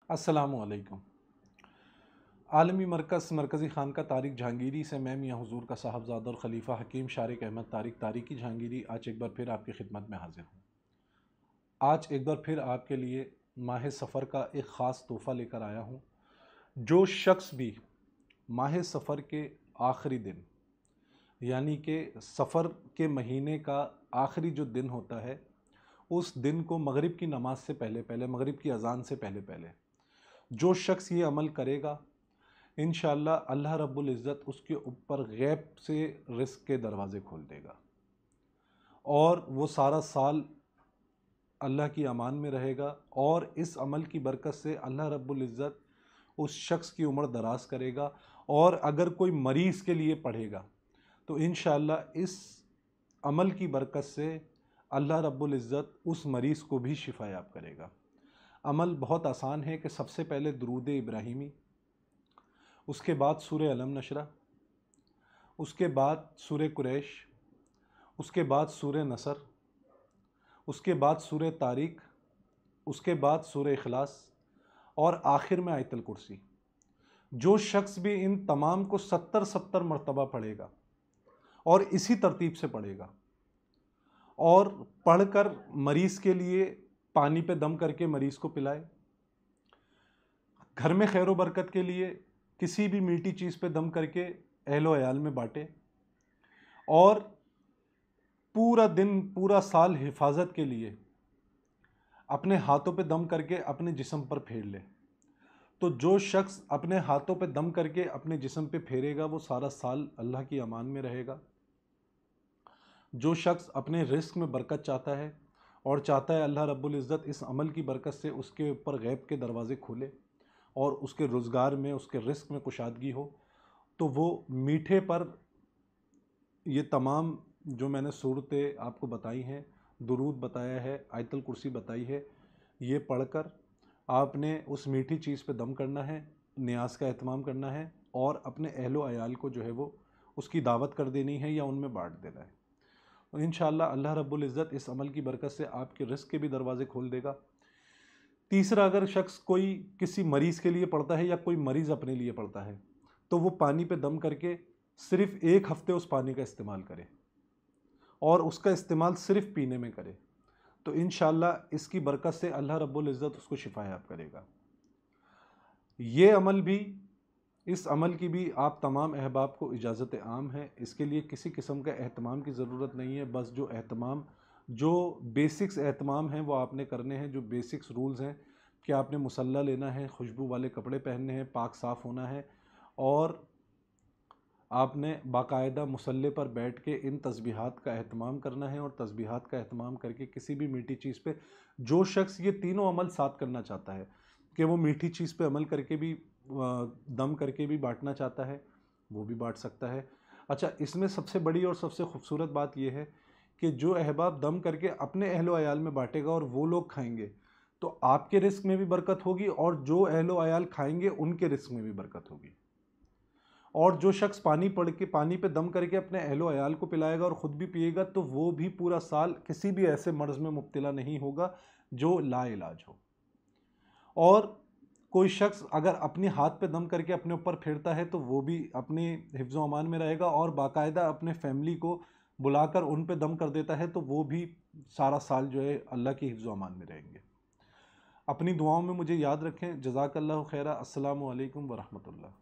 السلام علیکم۔ عالمی مرکز مرکزی خانقاہ طارق جہانگیری سے میں میاں حضور کا صاحبزادہ اور خلیفہ حکیم شارق احمد طارق طارقی جہانگیری آج ایک بار پھر آپ کی خدمت میں حاضر ہوں۔ آج ایک بار پھر آپ کے لیے ماہ سفر کا ایک خاص تحفہ لے کر آیا ہوں۔ جو شخص بھی ماہ سفر کے آخری دن یعنی کہ سفر کے مہینے کا آخری جو دن ہوتا ہے اس دن کو مغرب کی نماز سے پہلے مغرب کی اذان سے پہلے جو شخص یہ عمل کرے گا انشاءاللہ اللہ رب العزت اس کے اوپر غیب سے رزق کے دروازے کھول دے گا اور وہ سارا سال اللہ کی امان میں رہے گا، اور اس عمل کی برکت سے اللہ رب العزت اس شخص کی عمر دراز کرے گا۔ اور اگر کوئی مریض کے لیے پڑھے گا تو انشاءاللہ اس عمل کی برکت سے اللہ رب العزت اس مریض کو بھی شفا یاب کرے گا۔ عمل بہت آسان ہے کہ سب سے پہلے درود ابراہیمی، اس کے بعد سورہ علم نشرہ، اس کے بعد سورہ قریش، اس کے بعد سورہ نصر، اس کے بعد سورہ طارق، اس کے بعد سورہ اخلاص، اور آخر میں آیت الکرسی۔ جو شخص بھی ان تمام کو 70 مرتبہ پڑھے گا اور اسی ترتیب سے پڑھے گا اور پڑھ کر مریض کے لیے پانی پہ دم کر کے مریض کو پلائے، گھر میں خیر و برکت کے لیے کسی بھی میٹھی چیز پہ دم کر کے اہل و عیال میں بانٹے، اور پورا دن پورا سال حفاظت کے لیے اپنے ہاتھوں پہ دم کر کے اپنے جسم پر پھیر لے، تو جو شخص اپنے ہاتھوں پہ دم کر کے اپنے جسم پہ پھیرے گا وہ سارا سال اللہ کی امان میں رہے گا۔ جو شخص اپنے رزق میں برکت چاہتا ہے اور چاہتا ہے اللہ رب العزت اس عمل کی برکت سے اس کے اوپر غیب کے دروازے کھولے اور اس کے روزگار میں اس کے رزق میں کشادگی ہو، تو وہ میٹھے پر یہ تمام جو میں نے صورتیں آپ کو بتائی ہیں، درود بتایا ہے، آیت الکرسی بتائی ہے، یہ پڑھ کر آپ نے اس میٹھی چیز پہ دم کرنا ہے، نیاز کا اہتمام کرنا ہے اور اپنے اہل و عیال کو جو ہے وہ اس کی دعوت کر دینی ہے یا ان میں بانٹ دینا ہے۔ اور انشاءاللہ اللہ رب العزت اس عمل کی برکت سے آپ کے رزق کے بھی دروازے کھول دے گا۔ تیسرا، اگر شخص کوئی کسی مریض کے لیے پڑھتا ہے یا کوئی مریض اپنے لیے پڑھتا ہے تو وہ پانی پہ دم کر کے صرف 1 ہفتے اس پانی کا استعمال کرے اور اس کا استعمال صرف پینے میں کرے، تو انشاءاللہ اس کی برکت سے اللہ رب العزت اس کو شفا یاب کرے گا۔ یہ عمل بھی، اس عمل کی بھی آپ تمام احباب کو اجازت عام ہے، اس کے لیے کسی قسم کا اہتمام کی ضرورت نہیں ہے، بس جو بیسکس اہتمام ہیں وہ آپ نے کرنے ہیں، جو بیسکس رولز ہیں کہ آپ نے مصلی لینا ہے، خوشبو والے کپڑے پہننے ہیں، پاک صاف ہونا ہے، اور آپ نے باقاعدہ مصلی پر بیٹھ کے ان تسبیحات کا اہتمام کرنا ہے، اور تسبیحات کا اہتمام کر کے کسی بھی میٹھی چیز پہ، جو شخص یہ تینوں عمل ساتھ کرنا چاہتا ہے کہ وہ میٹھی چیز پہ عمل کر کے بھی دم کر کے بھی بانٹنا چاہتا ہے وہ بھی بانٹ سکتا ہے۔ اچھا، اس میں سب سے بڑی اور سب سے خوبصورت بات یہ ہے کہ جو احباب دم کر کے اپنے اہل و عیال میں بانٹے گا اور وہ لوگ کھائیں گے تو آپ کے رزق میں بھی برکت ہوگی، اور جو اہل و عیال کھائیں گے ان کے رزق میں بھی برکت ہوگی۔ اور جو شخص پانی پہ دم کر کے اپنے اہل و عیال کو پلائے گا اور خود بھی پیے گا تو وہ بھی پورا سال کسی بھی ایسے مرض میں مبتلا نہیں ہوگا جو لا علاج ہو۔ اور کوئی شخص اگر اپنے ہاتھ پہ دم کر کے اپنے اوپر پھیرتا ہے تو وہ بھی اپنے حفظ و امان میں رہے گا، اور باقاعدہ اپنے فیملی کو بلا کر ان پہ دم کر دیتا ہے تو وہ بھی سارا سال جو ہے اللہ کی حفظ و امان میں رہیں گے۔ اپنی دعاؤں میں مجھے یاد رکھیں۔ جزاک اللہ خیرہ۔ السلام علیکم ورحمۃ اللہ۔